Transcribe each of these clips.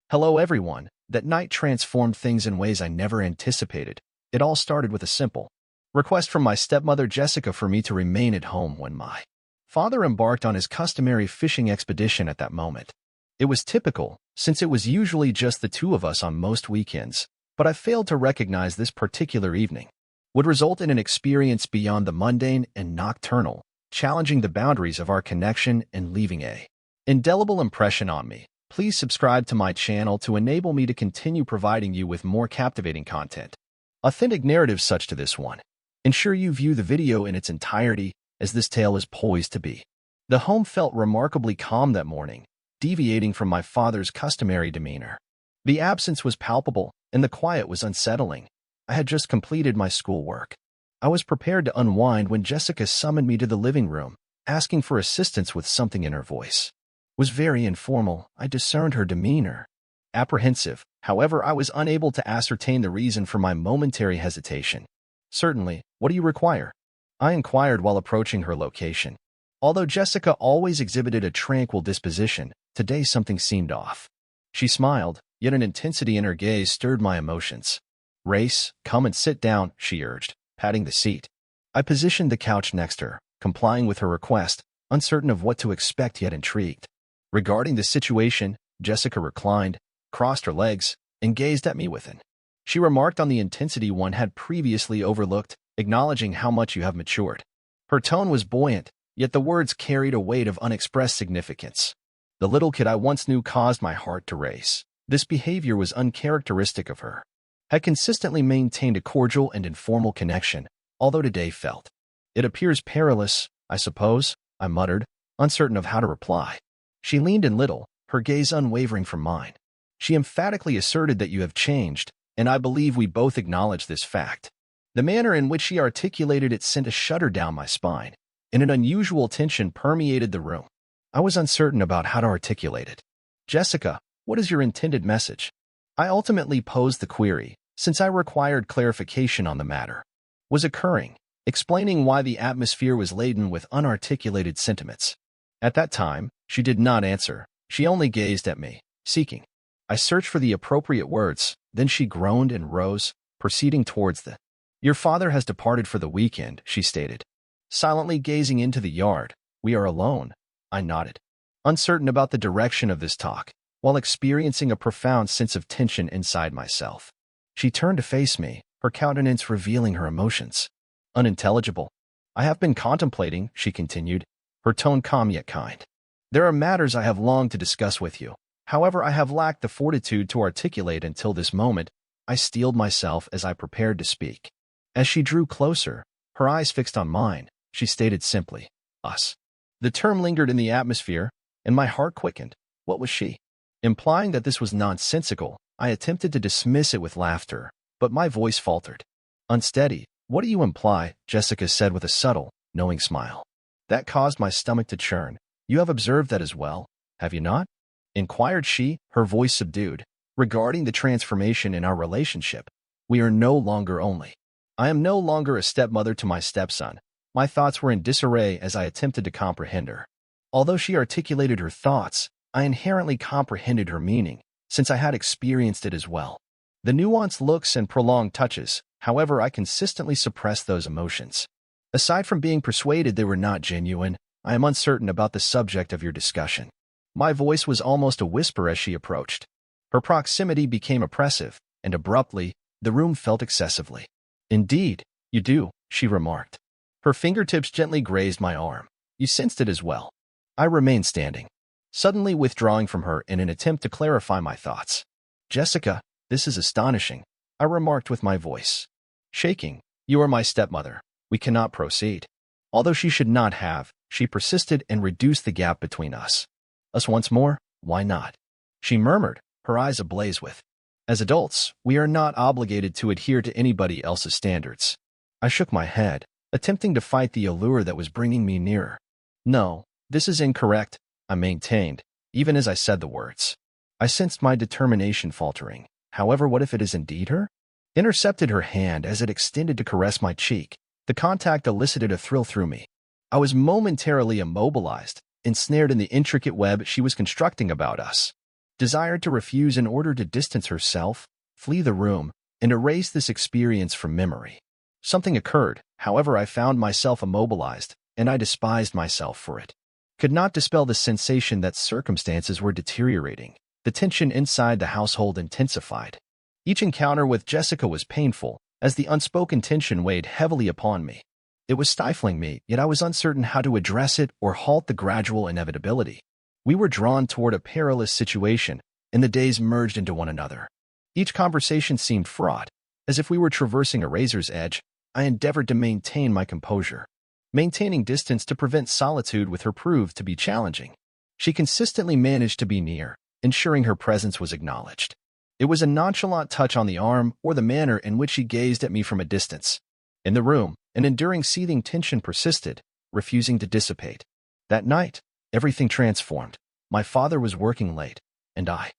Hello everyone. That night transformed things in ways I never anticipated. It all started with a simple request from my stepmother Jessica for me to remain at home when my father embarked on his customary fishing expedition at that moment. It was typical, since it was usually just the two of us on most weekends, but I failed to recognize this particular evening would result in an experience beyond the mundane and nocturnal, challenging the boundaries of our connection and leaving a indelible impression on me. Please subscribe to my channel to enable me to continue providing you with more captivating content. Authentic narratives such to this one. Ensure you view the video in its entirety, as this tale is poised to be. The home felt remarkably calm that morning, deviating from my father's customary demeanor. The absence was palpable, and the quiet was unsettling. I had just completed my schoolwork. I was prepared to unwind when Jessica summoned me to the living room, asking for assistance with something in her voice. Was very informal. I discerned her demeanor apprehensive. However, I was unable to ascertain the reason for my momentary hesitation. Certainly, what do you require? I inquired while approaching her location. Although Jessica always exhibited a tranquil disposition, today something seemed off. She smiled, yet an intensity in her gaze stirred my emotions. Race, come and sit down, she urged, patting the seat. I positioned the couch next her, complying with her request, uncertain of what to expect yet intrigued. Regarding the situation, Jessica reclined, crossed her legs, and gazed at me within. She remarked on the intensity one had previously overlooked, acknowledging how much you have matured. Her tone was buoyant, yet the words carried a weight of unexpressed significance. The little kid I once knew caused my heart to race. This behavior was uncharacteristic of her. Had consistently maintained a cordial and informal connection, although today felt. It appears perilous, I suppose, I muttered, uncertain of how to reply. She leaned in little, her gaze unwavering from mine. She emphatically asserted that you have changed, and I believe we both acknowledge this fact. The manner in which she articulated it sent a shudder down my spine, and an unusual tension permeated the room. I was uncertain about how to articulate it. Jessica, what is your intended message? I ultimately posed the query, since I required clarification on the matter. Was occurring, explaining why the atmosphere was laden with unarticulated sentiments. At that time, she did not answer. She only gazed at me, seeking. I searched for the appropriate words, then she groaned and rose, proceeding towards the. Your father has departed for the weekend, she stated. Silently gazing into the yard. We are alone. I nodded, uncertain about the direction of this talk, while experiencing a profound sense of tension inside myself. She turned to face me, her countenance revealing her emotions. Unintelligible. I have been contemplating, she continued, her tone calm yet kind. There are matters I have longed to discuss with you. However, I have lacked the fortitude to articulate until this moment. I steeled myself as I prepared to speak. As she drew closer, her eyes fixed on mine, she stated simply, us. The term lingered in the atmosphere, and my heart quickened. What was she? Implying that this was nonsensical, I attempted to dismiss it with laughter, but my voice faltered. Unsteady. What do you imply? Jessica said with a subtle, knowing smile. That caused my stomach to churn. You have observed that as well, have you not? Inquired she, her voice subdued. Regarding the transformation in our relationship, we are no longer only. I am no longer a stepmother to my stepson. My thoughts were in disarray as I attempted to comprehend her. Although she articulated her thoughts, I inherently comprehended her meaning, since I had experienced it as well. The nuanced looks and prolonged touches, however, I consistently suppressed those emotions. Aside from being persuaded they were not genuine, I am uncertain about the subject of your discussion. My voice was almost a whisper as she approached. Her proximity became oppressive, and abruptly, the room felt excessively. Indeed, you do, she remarked. Her fingertips gently grazed my arm. You sensed it as well. I remained standing, suddenly withdrawing from her in an attempt to clarify my thoughts. Jessica, this is astonishing, I remarked with my voice shaking. You are my stepmother. We cannot proceed. Although she should not have, she persisted and reduced the gap between us. Us once more? Why not? She murmured, her eyes ablaze with. As adults, we are not obligated to adhere to anybody else's standards. I shook my head, attempting to fight the allure that was bringing me nearer. No, this is incorrect, I maintained, even as I said the words. I sensed my determination faltering. However, what if it is indeed her? Intercepted her hand as it extended to caress my cheek. The contact elicited a thrill through me. I was momentarily immobilized, ensnared in the intricate web she was constructing about us. desired to refuse in order to distance herself, flee the room, and erase this experience from memory. Something occurred, however. I found myself immobilized, and I despised myself for it. Could not dispel the sensation that circumstances were deteriorating. The tension inside the household intensified. Each encounter with Jessica was painful, as the unspoken tension weighed heavily upon me. It was stifling me, yet I was uncertain how to address it or halt the gradual inevitability. We were drawn toward a perilous situation, and the days merged into one another. Each conversation seemed fraught. As if we were traversing a razor's edge, I endeavored to maintain my composure. Maintaining distance to prevent solitude with her proved to be challenging. She consistently managed to be near, ensuring her presence was acknowledged. It was a nonchalant touch on the arm or the manner in which she gazed at me from a distance. In the room, an enduring seething tension persisted, refusing to dissipate. That night, everything transformed. My father was working late, and I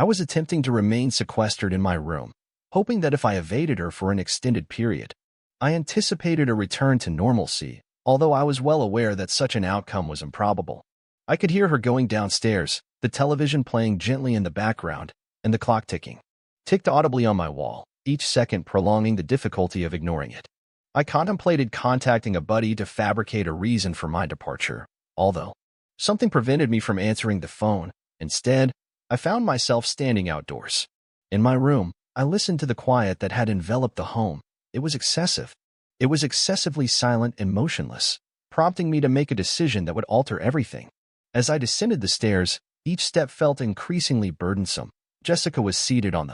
was attempting to remain sequestered in my room, hoping that if I evaded her for an extended period, I anticipated a return to normalcy, although I was well aware that such an outcome was improbable. I could hear her going downstairs, the television playing gently in the background, and the clock ticked audibly on my wall, each second prolonging the difficulty of ignoring it. I contemplated contacting a buddy to fabricate a reason for my departure, although something prevented me from answering the phone. Instead, I found myself standing outdoors. In my room, I listened to the quiet that had enveloped the home. It was excessive. It was excessively silent and motionless, prompting me to make a decision that would alter everything. As I descended the stairs, each step felt increasingly burdensome. Jessica was seated on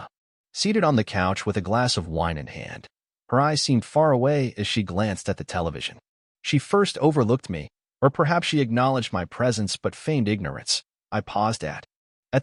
the couch with a glass of wine in hand. Her eyes seemed far away as she glanced at the television. She first overlooked me, or perhaps she acknowledged my presence but feigned ignorance. I paused at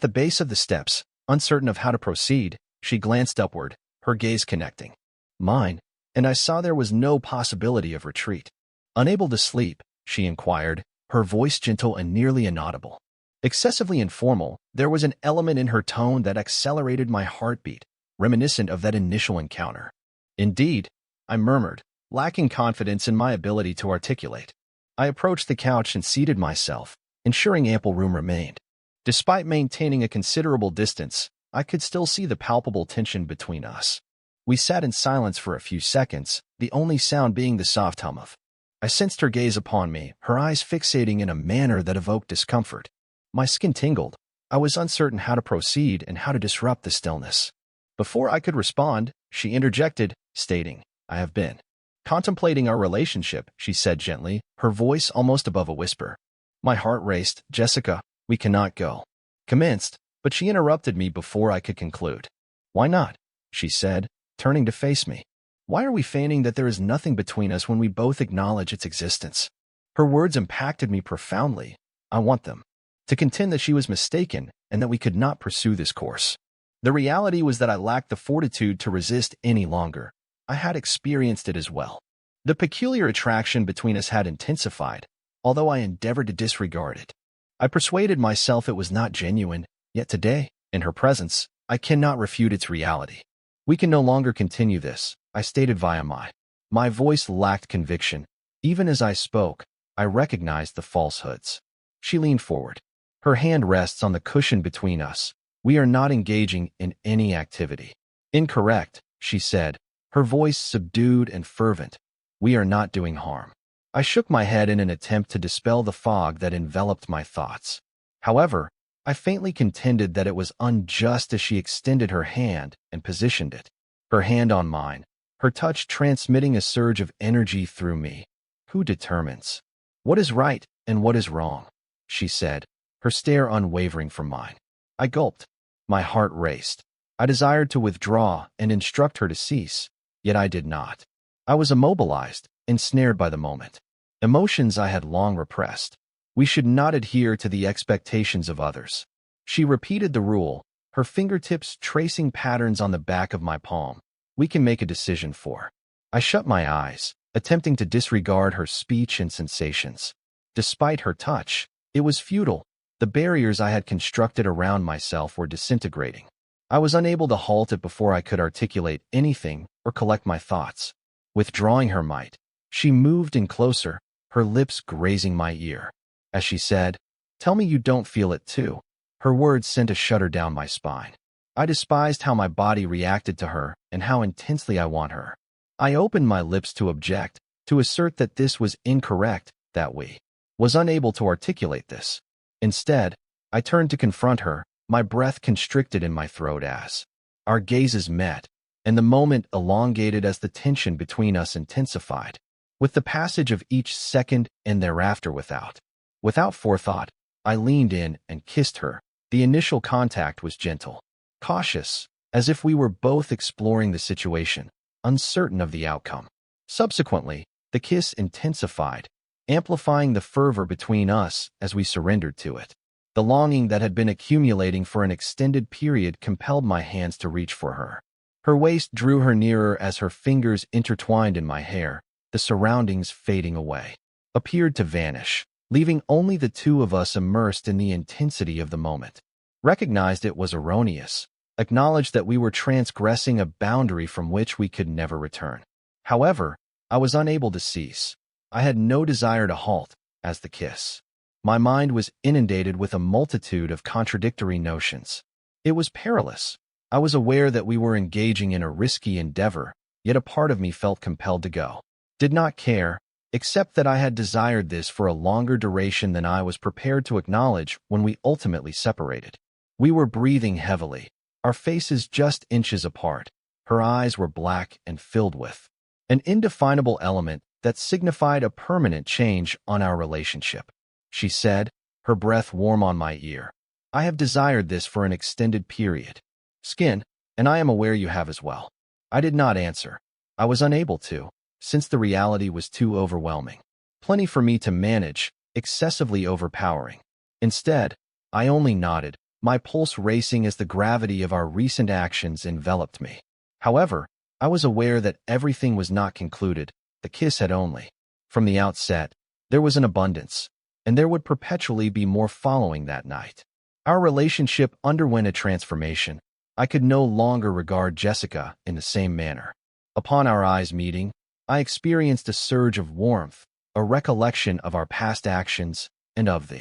the base of the steps, uncertain of how to proceed. She glanced upward, her gaze connecting mine, and I saw there was no possibility of retreat. Unable to sleep, she inquired, her voice gentle and nearly inaudible. Excessively informal, there was an element in her tone that accelerated my heartbeat, reminiscent of that initial encounter. Indeed, I murmured, lacking confidence in my ability to articulate. I approached the couch and seated myself, ensuring ample room remained. Despite maintaining a considerable distance, I could still see the palpable tension between us. We sat in silence for a few seconds, the only sound being the soft hum of. I sensed her gaze upon me, her eyes fixating in a manner that evoked discomfort. My skin tingled. I was uncertain how to proceed and how to disrupt the stillness. Before I could respond, she interjected, stating, "I have been contemplating our relationship," she said gently, her voice almost above a whisper. My heart raced. "Jessica, we cannot go," commenced, but she interrupted me before I could conclude. "Why not?" she said, turning to face me. "Why are we feigning that there is nothing between us when we both acknowledge its existence?" Her words impacted me profoundly. I want them to contend that she was mistaken and that we could not pursue this course. The reality was that I lacked the fortitude to resist any longer. I had experienced it as well. The peculiar attraction between us had intensified, although I endeavored to disregard it. I persuaded myself it was not genuine, yet today, in her presence, I cannot refute its reality. "We can no longer continue this," I stated via my voice lacked conviction. Even as I spoke, I recognized the falsehoods. She leaned forward. Her hand rests on the cushion between us. "We are not engaging in any activity." "Incorrect," she said, her voice subdued and fervent. "We are not doing harm." I shook my head in an attempt to dispel the fog that enveloped my thoughts. However, I faintly contended that it was unjust as she extended her hand and positioned it, her hand on mine, her touch transmitting a surge of energy through me. "Who determines what is right and what is wrong?" she said, her stare unwavering from mine. I gulped. My heart raced. I desired to withdraw and instruct her to cease, yet I did not. I was immobilized, ensnared by the moment. Emotions I had long repressed. "We should not adhere to the expectations of others." She repeated the rule, her fingertips tracing patterns on the back of my palm. "We can make a decision for." I shut my eyes, attempting to disregard her speech and sensations. Despite her touch, it was futile. The barriers I had constructed around myself were disintegrating. I was unable to halt it before I could articulate anything or collect my thoughts. Withdrawing her might, she moved in closer, her lips grazing my ear. As she said, "Tell me you don't feel it too." Her words sent a shudder down my spine. I despised how my body reacted to her and how intensely I want her. I opened my lips to object, to assert that this was incorrect, that we was unable to articulate this. Instead, I turned to confront her, my breath constricted in my throat as our gazes met, and the moment elongated as the tension between us intensified. With the passage of each second and thereafter without forethought, I leaned in and kissed her. The initial contact was gentle, cautious, as if we were both exploring the situation, uncertain of the outcome. Subsequently, the kiss intensified, amplifying the fervor between us as we surrendered to it. The longing that had been accumulating for an extended period compelled my hands to reach for her. Her waist drew her nearer as her fingers intertwined in my hair, the surroundings fading away, appeared to vanish, leaving only the two of us immersed in the intensity of the moment. Recognized it was erroneous, acknowledged that we were transgressing a boundary from which we could never return. However, I was unable to cease. I had no desire to halt, as the kiss. My mind was inundated with a multitude of contradictory notions. It was perilous. I was aware that we were engaging in a risky endeavor, yet a part of me felt compelled to go. Did not care, except that I had desired this for a longer duration than I was prepared to acknowledge when we ultimately separated. We were breathing heavily, our faces just inches apart. Her eyes were black and filled with an indefinable element that signified a permanent change on our relationship. She said, her breath warm on my ear. I have desired this for an extended period. Skin, and I am aware you have as well. I did not answer. I was unable to, since the reality was too overwhelming. Plenty for me to manage, excessively overpowering. Instead, I only nodded, my pulse racing as the gravity of our recent actions enveloped me. However, I was aware that everything was not concluded. The kiss had only. From the outset, there was an abundance, and there would perpetually be more following that night. Our relationship underwent a transformation. I could no longer regard Jessica in the same manner. Upon our eyes meeting, I experienced a surge of warmth, a recollection of our past actions, and of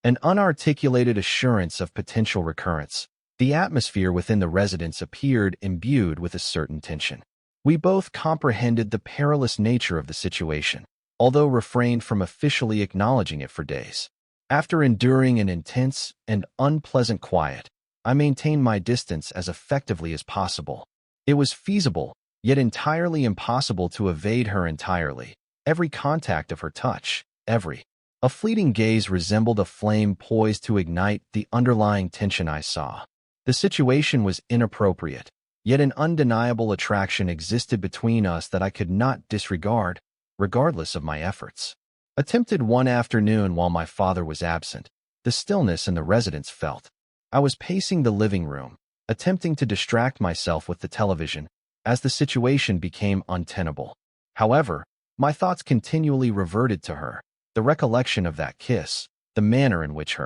an unarticulated assurance of potential recurrence. The atmosphere within the residence appeared imbued with a certain tension. We both comprehended the perilous nature of the situation, although refrained from officially acknowledging it for days. After enduring an intense and unpleasant quiet, I maintained my distance as effectively as possible. It was feasible, yet entirely impossible to evade her entirely. Every contact of her touch, a fleeting gaze resembled a flame poised to ignite the underlying tension I saw. The situation was inappropriate, yet an undeniable attraction existed between us that I could not disregard, regardless of my efforts. Attempted one afternoon while my father was absent, the stillness in the residence felt. I was pacing the living room, attempting to distract myself with the television, as the situation became untenable. However, my thoughts continually reverted to her, the recollection of that kiss, the manner in which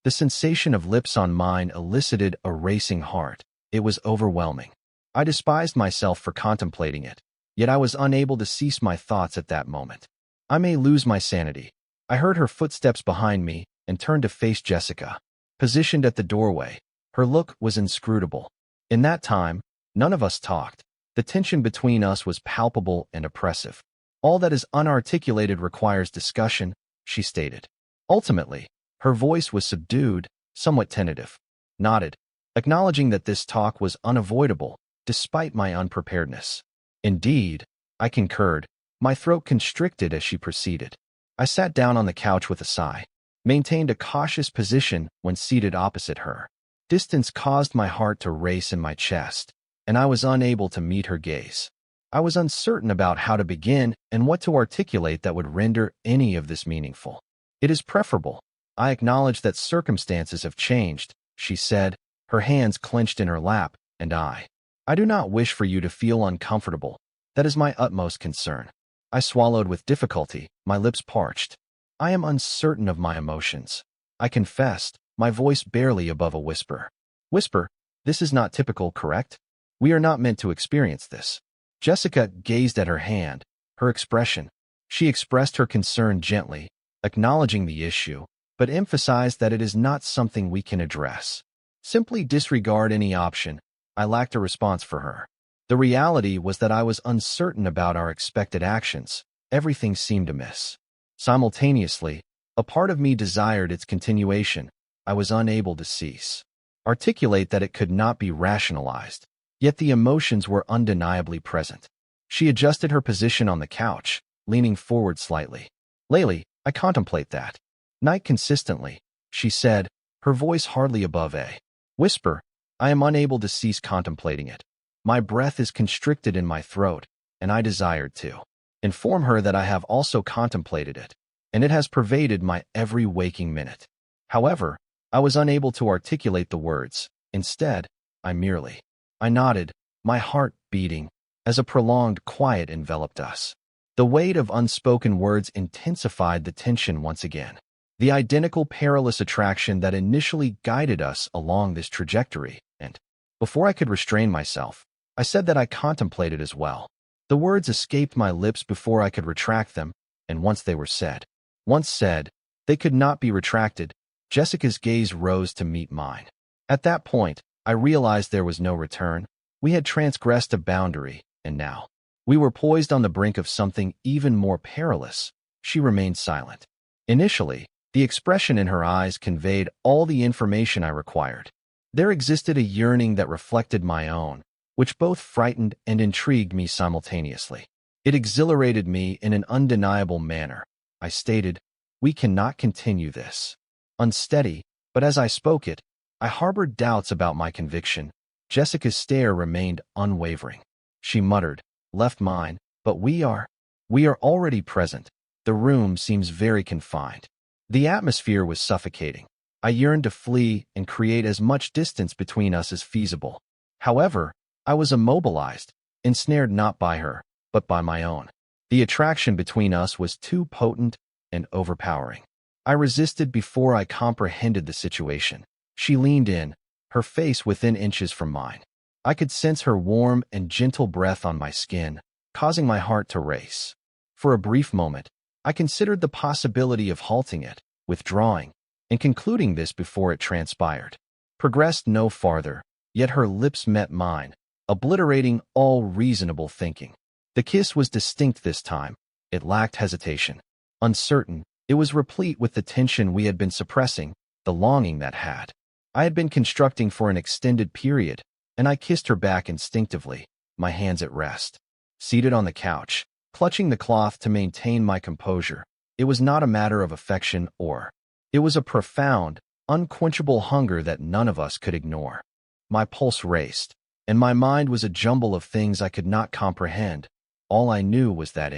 the sensation of lips on mine elicited a racing heart. It was overwhelming. I despised myself for contemplating it, yet I was unable to cease my thoughts at that moment. I may lose my sanity. I heard her footsteps behind me and turned to face Jessica. Positioned at the doorway, her look was inscrutable. In that time, none of us talked. The tension between us was palpable and oppressive. All that is unarticulated requires discussion, she stated. Ultimately, her voice was subdued, somewhat tentative. Nodded, acknowledging that this talk was unavoidable, despite my unpreparedness. Indeed, I concurred, my throat constricted as she proceeded. I sat down on the couch with a sigh, maintained a cautious position when seated opposite her. Distance caused my heart to race in my chest, and I was unable to meet her gaze. I was uncertain about how to begin and what to articulate that would render any of this meaningful. It is preferable. I acknowledge that circumstances have changed, she said, her hands clenched in her lap, and I do not wish for you to feel uncomfortable. That is my utmost concern. I swallowed with difficulty, my lips parched. I am uncertain of my emotions. I confessed, my voice barely above a whisper. Whisper, this is not typical, correct? We are not meant to experience this. Jessica gazed at her hand, her expression. She expressed her concern gently, acknowledging the issue, but emphasized that it is not something we can address. Simply disregard any option. I lacked a response for her. The reality was that I was uncertain about our expected actions. Everything seemed amiss. Simultaneously, a part of me desired its continuation. I was unable to cease. Articulate that it could not be rationalized. Yet the emotions were undeniably present. She adjusted her position on the couch, leaning forward slightly. "Lately, I contemplate that night consistently," she said, her voice hardly above a whisper. I am unable to cease contemplating it. My breath is constricted in my throat, and I desired to inform her that I have also contemplated it, and it has pervaded my every waking minute. However, I was unable to articulate the words. Instead, I nodded, my heart beating, as a prolonged quiet enveloped us. The weight of unspoken words intensified the tension once again. The identical perilous attraction that initially guided us along this trajectory, and before I could restrain myself, I said that I contemplated as well. The words escaped my lips before I could retract them, and once said, they could not be retracted. Jessica's gaze rose to meet mine. At that point, I realized there was no return. We had transgressed a boundary, and now we were poised on the brink of something even more perilous. She remained silent. Initially, the expression in her eyes conveyed all the information I required. There existed a yearning that reflected my own, which both frightened and intrigued me simultaneously. It exhilarated me in an undeniable manner. I stated, "We cannot continue this." Unsteady, but as I spoke it, I harbored doubts about my conviction. Jessica's stare remained unwavering. She muttered, "Left mine, but we are already present. The room seems very confined." The atmosphere was suffocating. I yearned to flee and create as much distance between us as feasible. However, I was immobilized, ensnared not by her, but by my own. The attraction between us was too potent and overpowering. I resisted before I comprehended the situation. She leaned in, her face within inches from mine. I could sense her warm and gentle breath on my skin, causing my heart to race. For a brief moment, I considered the possibility of halting it, withdrawing, and concluding this before it transpired. Progressed no farther, yet her lips met mine, obliterating all reasonable thinking. The kiss was distinct this time. It lacked hesitation. Uncertain, it was replete with the tension we had been suppressing, the longing that I had been constructing for an extended period, and I kissed her back instinctively, my hands at rest. Seated on the couch, clutching the cloth to maintain my composure, it was not a matter of affection it was a profound, unquenchable hunger that none of us could ignore. My pulse raced, and my mind was a jumble of things I could not comprehend. All I knew was that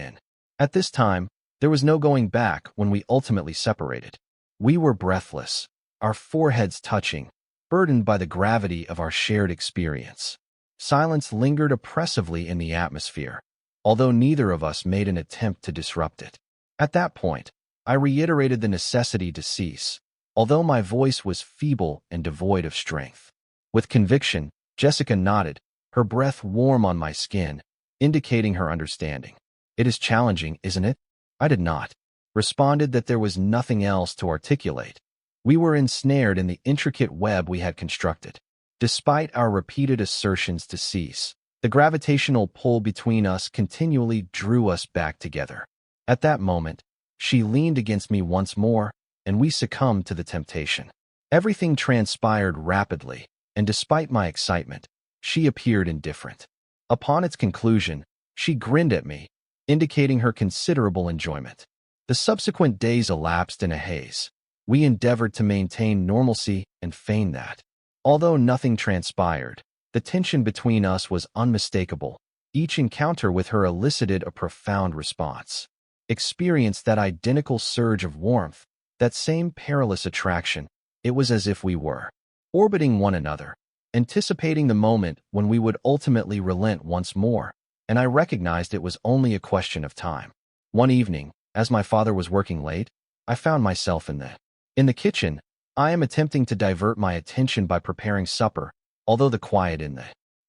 at this time, there was no going back when we ultimately separated. We were breathless, our foreheads touching, burdened by the gravity of our shared experience. Silence lingered oppressively in the atmosphere, although neither of us made an attempt to disrupt it. At that point, I reiterated the necessity to cease, although my voice was feeble and devoid of strength. With conviction, Jessica nodded, her breath warm on my skin, indicating her understanding. "It is challenging, isn't it?" I did not. Responded that there was nothing else to articulate. We were ensnared in the intricate web we had constructed. Despite our repeated assertions to cease, the gravitational pull between us continually drew us back together. At that moment, she leaned against me once more, and we succumbed to the temptation. Everything transpired rapidly, and despite my excitement, she appeared indifferent. Upon its conclusion, she grinned at me, indicating her considerable enjoyment. The subsequent days elapsed in a haze. We endeavored to maintain normalcy and feign that, although nothing transpired, the tension between us was unmistakable. Each encounter with her elicited a profound response. Experienced that identical surge of warmth, that same perilous attraction. It was as if we were orbiting one another, anticipating the moment when we would ultimately relent once more, and I recognized it was only a question of time. One evening, as my father was working late, I found myself in the kitchen. I am attempting to divert my attention by preparing supper, although the quiet in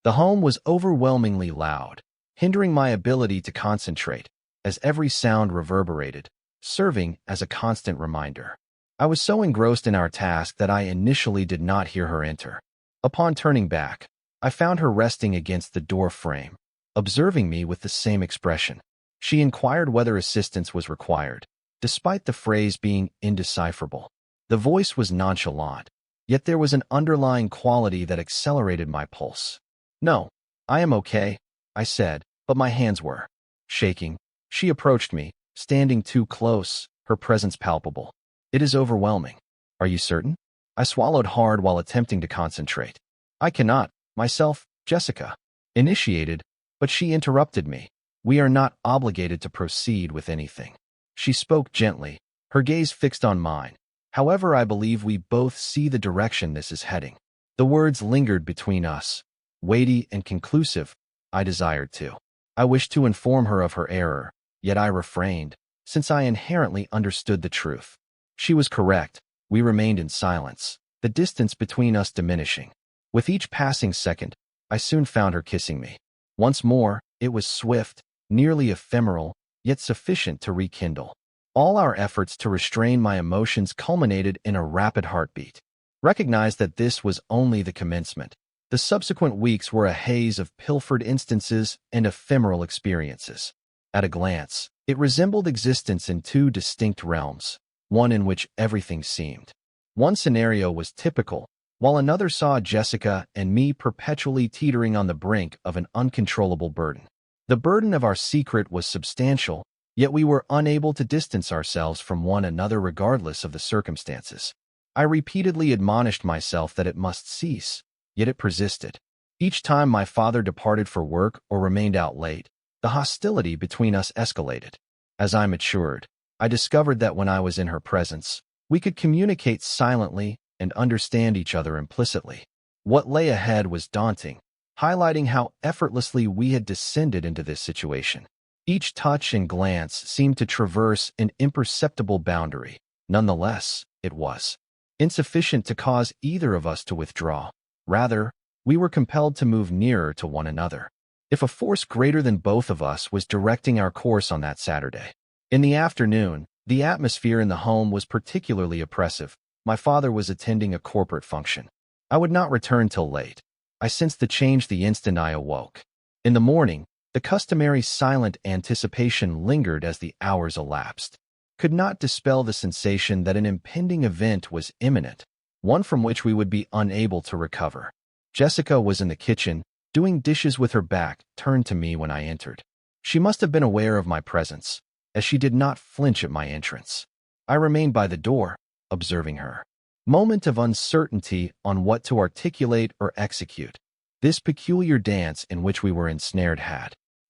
the home was overwhelmingly loud, hindering my ability to concentrate, as every sound reverberated, serving as a constant reminder. I was so engrossed in our task that I initially did not hear her enter. Upon turning back, I found her resting against the door frame, observing me with the same expression. She inquired whether assistance was required, despite the phrase being indecipherable. The voice was nonchalant, yet there was an underlying quality that accelerated my pulse. "No, I am okay," I said, but my hands were shaking. She approached me, standing too close, her presence palpable. "It is overwhelming. Are you certain?" I swallowed hard while attempting to concentrate. "I cannot, myself," Jessica initiated, but she interrupted me. "We are not obligated to proceed with anything." She spoke gently, her gaze fixed on mine. "However, I believe we both see the direction this is heading." The words lingered between us, weighty and conclusive. I desired to. I wished to inform her of her error, yet I refrained, since I inherently understood the truth. She was correct. We remained in silence, the distance between us diminishing. With each passing second, I soon found her kissing me. Once more, it was swift, nearly ephemeral, yet sufficient to rekindle. All our efforts to restrain my emotions culminated in a rapid heartbeat. Recognized that this was only the commencement. The subsequent weeks were a haze of pilfered instances and ephemeral experiences. At a glance, it resembled existence in two distinct realms, one in which everything seemed. One scenario was typical, while another saw Jessica and me perpetually teetering on the brink of an uncontrollable burden. The burden of our secret was substantial, yet we were unable to distance ourselves from one another regardless of the circumstances. I repeatedly admonished myself that it must cease, yet it persisted. Each time my father departed for work or remained out late, the hostility between us escalated. As I matured, I discovered that when I was in her presence, we could communicate silently and understand each other implicitly. What lay ahead was daunting, highlighting how effortlessly we had descended into this situation. Each touch and glance seemed to traverse an imperceptible boundary. Nonetheless, it was insufficient to cause either of us to withdraw. Rather, we were compelled to move nearer to one another. If a force greater than both of us was directing our course on that Saturday. In the afternoon, the atmosphere in the home was particularly oppressive. My father was attending a corporate function. I would not return till late. I sensed the change the instant I awoke. In the morning, the customary silent anticipation lingered as the hours elapsed. Could not dispel the sensation that an impending event was imminent, one from which we would be unable to recover. Jessica was in the kitchen, doing dishes with her back turned to me when I entered. She must have been aware of my presence, as she did not flinch at my entrance. I remained by the door, observing her. Moment of uncertainty on what to articulate or execute. This peculiar dance in which we were ensnared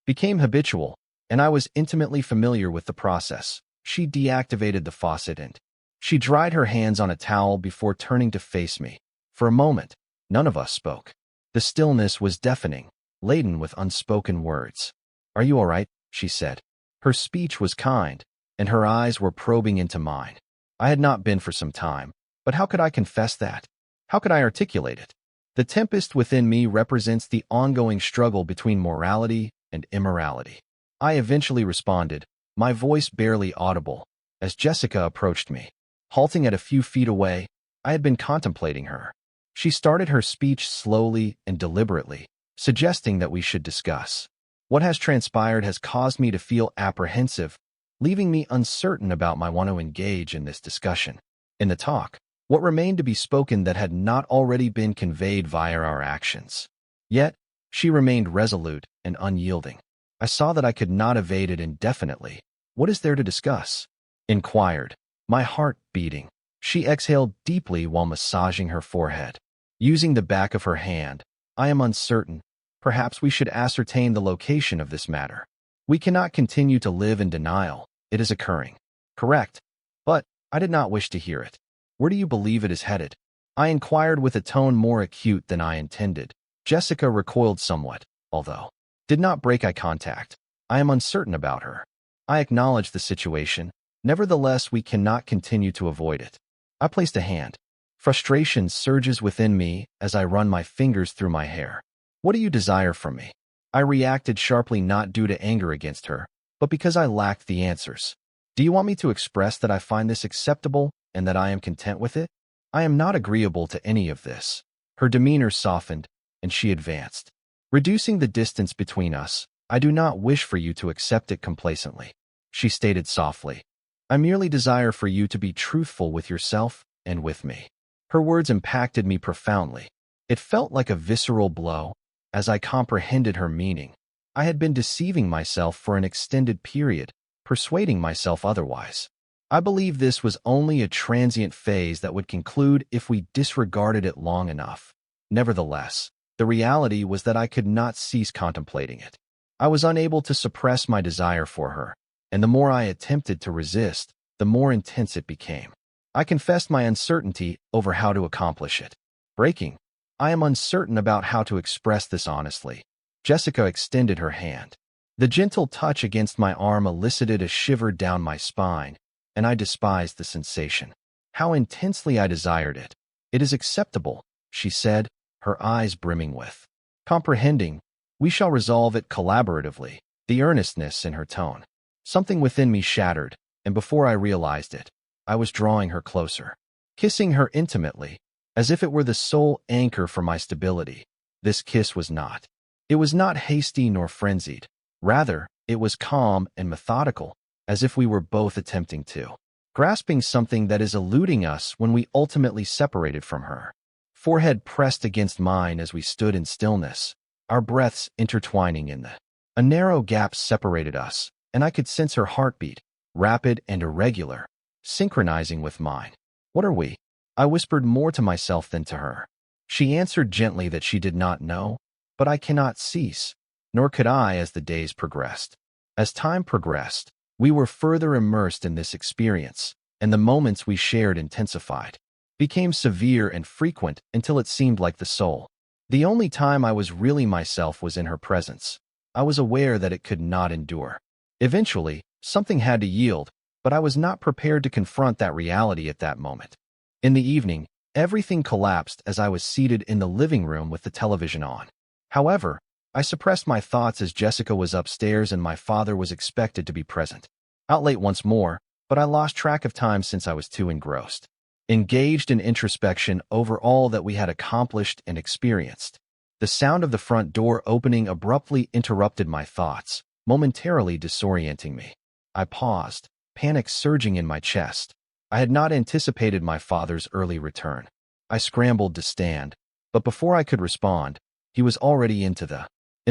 became habitual, and I was intimately familiar with the process. She deactivated the faucet and she dried her hands on a towel before turning to face me. For a moment, none of us spoke. The stillness was deafening, laden with unspoken words. "Are you all right?" she said. Her speech was kind, and her eyes were probing into mine. I had not been for some time, but how could I confess that? How could I articulate it? The tempest within me represents the ongoing struggle between morality and immorality. I eventually responded, my voice barely audible, as Jessica approached me. Halting at a few feet away, I had been contemplating her. She started her speech slowly and deliberately, suggesting that we should discuss. What has transpired has caused me to feel apprehensive, leaving me uncertain about my want to engage in this discussion. In the talk, what remained to be spoken that had not already been conveyed via our actions? Yet, she remained resolute and unyielding. I saw that I could not evade it indefinitely. "What is there to discuss?" inquired, my heart beating. She exhaled deeply while massaging her forehead. Using the back of her hand, "I am uncertain. Perhaps we should ascertain the location of this matter. We cannot continue to live in denial. It is occurring." "Correct. But I did not wish to hear it. Where do you believe it is headed?" I inquired with a tone more acute than I intended. Jessica recoiled somewhat, although did not break eye contact. "I am uncertain about her. I acknowledge the situation. Nevertheless, we cannot continue to avoid it." I placed a hand. Frustration surges within me as I run my fingers through my hair. "What do you desire from me?" I reacted sharply, not due to anger against her, but because I lacked the answers. "Do you want me to express that I find this acceptable, and that I am content with it? I am not agreeable to any of this. Her demeanor softened, and she advanced. Reducing the distance between us, I do not wish for you to accept it complacently, she stated softly. I merely desire for you to be truthful with yourself and with me. Her words impacted me profoundly. It felt like a visceral blow, as I comprehended her meaning. I had been deceiving myself for an extended period, persuading myself otherwise. I believed this was only a transient phase that would conclude if we disregarded it long enough. Nevertheless, the reality was that I could not cease contemplating it. I was unable to suppress my desire for her, and the more I attempted to resist, the more intense it became. I confessed my uncertainty over how to accomplish it. Breaking. I am uncertain about how to express this honestly. Jessica extended her hand. The gentle touch against my arm elicited a shiver down my spine, and I despised the sensation. How intensely I desired it. It is acceptable, she said, her eyes brimming with comprehending. We shall resolve it collaboratively, the earnestness in her tone. Something within me shattered, and before I realized it, I was drawing her closer, kissing her intimately, as if it were the sole anchor for my stability. This kiss was not. It was not hasty nor frenzied. Rather, it was calm and methodical, as if we were both attempting to grasping something that is eluding us when we ultimately separated from her. Forehead pressed against mine as we stood in stillness, our breaths intertwining in a narrow gap separated us, and I could sense her heartbeat, rapid and irregular, synchronizing with mine. What are we? I whispered more to myself than to her. She answered gently that she did not know, but I cannot cease, nor could I as the days progressed. As time progressed, we were further immersed in this experience, and the moments we shared intensified, became severe and frequent until it seemed like the soul. The only time I was really myself was in her presence. I was aware that it could not endure. Eventually, something had to yield, but I was not prepared to confront that reality at that moment. In the evening, everything collapsed as I was seated in the living room with the television on. However, I suppressed my thoughts as Jessica was upstairs and my father was expected to be present. Out late once more, but I lost track of time since I was too engrossed. Engaged in introspection over all that we had accomplished and experienced. The sound of the front door opening abruptly interrupted my thoughts, momentarily disorienting me. I paused, panic surging in my chest. I had not anticipated my father's early return. I scrambled to stand, but before I could respond, he was already in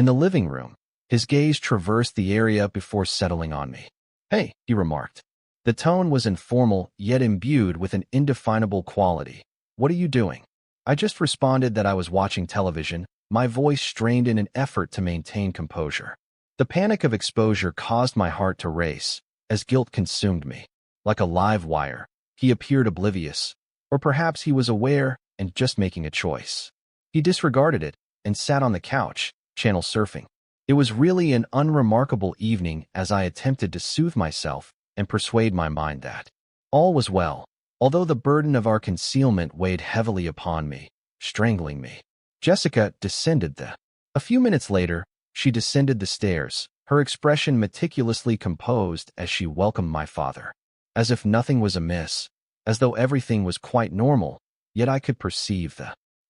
the living room. His gaze traversed the area before settling on me. "Hey," he remarked. The tone was informal, yet imbued with an indefinable quality. "What are you doing?" I just responded that I was watching television, my voice strained in an effort to maintain composure. The panic of exposure caused my heart to race, as guilt consumed me. Like a live wire, he appeared oblivious, or perhaps he was aware and just making a choice. He disregarded it and sat on the couch, channel surfing. It was really an unremarkable evening as I attempted to soothe myself and persuade my mind that all was well, although the burden of our concealment weighed heavily upon me, strangling me. Jessica descended A few minutes later, she descended the stairs, her expression meticulously composed as she welcomed my father. As if nothing was amiss, as though everything was quite normal, yet I could perceive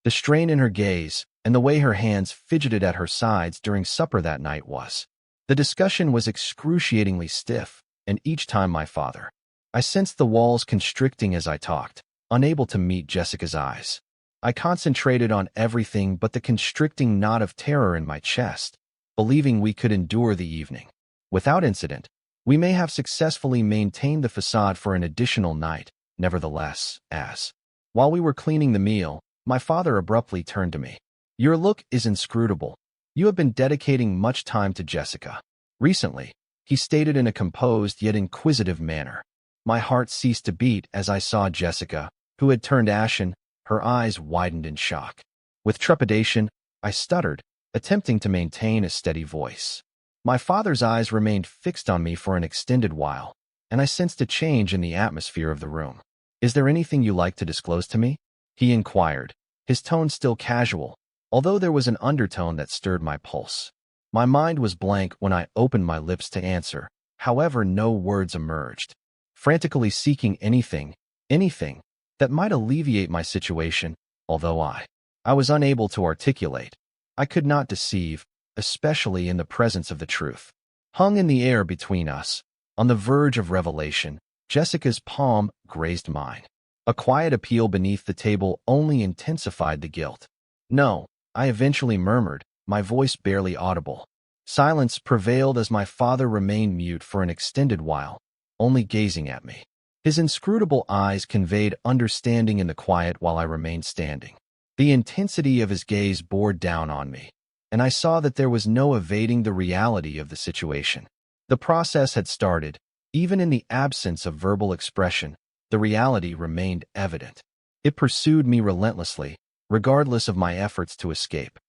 the strain in her gaze, and the way her hands fidgeted at her sides during supper that night was. The discussion was excruciatingly stiff, and each time I sensed the walls constricting as I talked, unable to meet Jessica's eyes. I concentrated on everything but the constricting knot of terror in my chest, believing we could endure the evening. Without incident, we may have successfully maintained the facade for an additional night. Nevertheless, while we were cleaning the meal, my father abruptly turned to me. "Your look is inscrutable. You have been dedicating much time to Jessica recently," he stated in a composed yet inquisitive manner. My heart ceased to beat as I saw Jessica, who had turned ashen, her eyes widened in shock. With trepidation, I stuttered, attempting to maintain a steady voice. My father's eyes remained fixed on me for an extended while, and I sensed a change in the atmosphere of the room. "Is there anything you like to disclose to me?" he inquired, his tone still casual, although there was an undertone that stirred my pulse. My mind was blank when I opened my lips to answer, however no words emerged. Frantically seeking anything, anything that might alleviate my situation, although I was unable to articulate. I could not deceive, especially in the presence of the truth. Hung in the air between us, on the verge of revelation, Jessica's palm grazed mine. A quiet appeal beneath the table only intensified the guilt. "No," I eventually murmured, my voice barely audible. Silence prevailed as my father remained mute for an extended while, only gazing at me. His inscrutable eyes conveyed understanding in the quiet while I remained standing. The intensity of his gaze bore down on me, and I saw that there was no evading the reality of the situation. The process had started. Even in the absence of verbal expression, the reality remained evident. It pursued me relentlessly, regardless of my efforts to escape.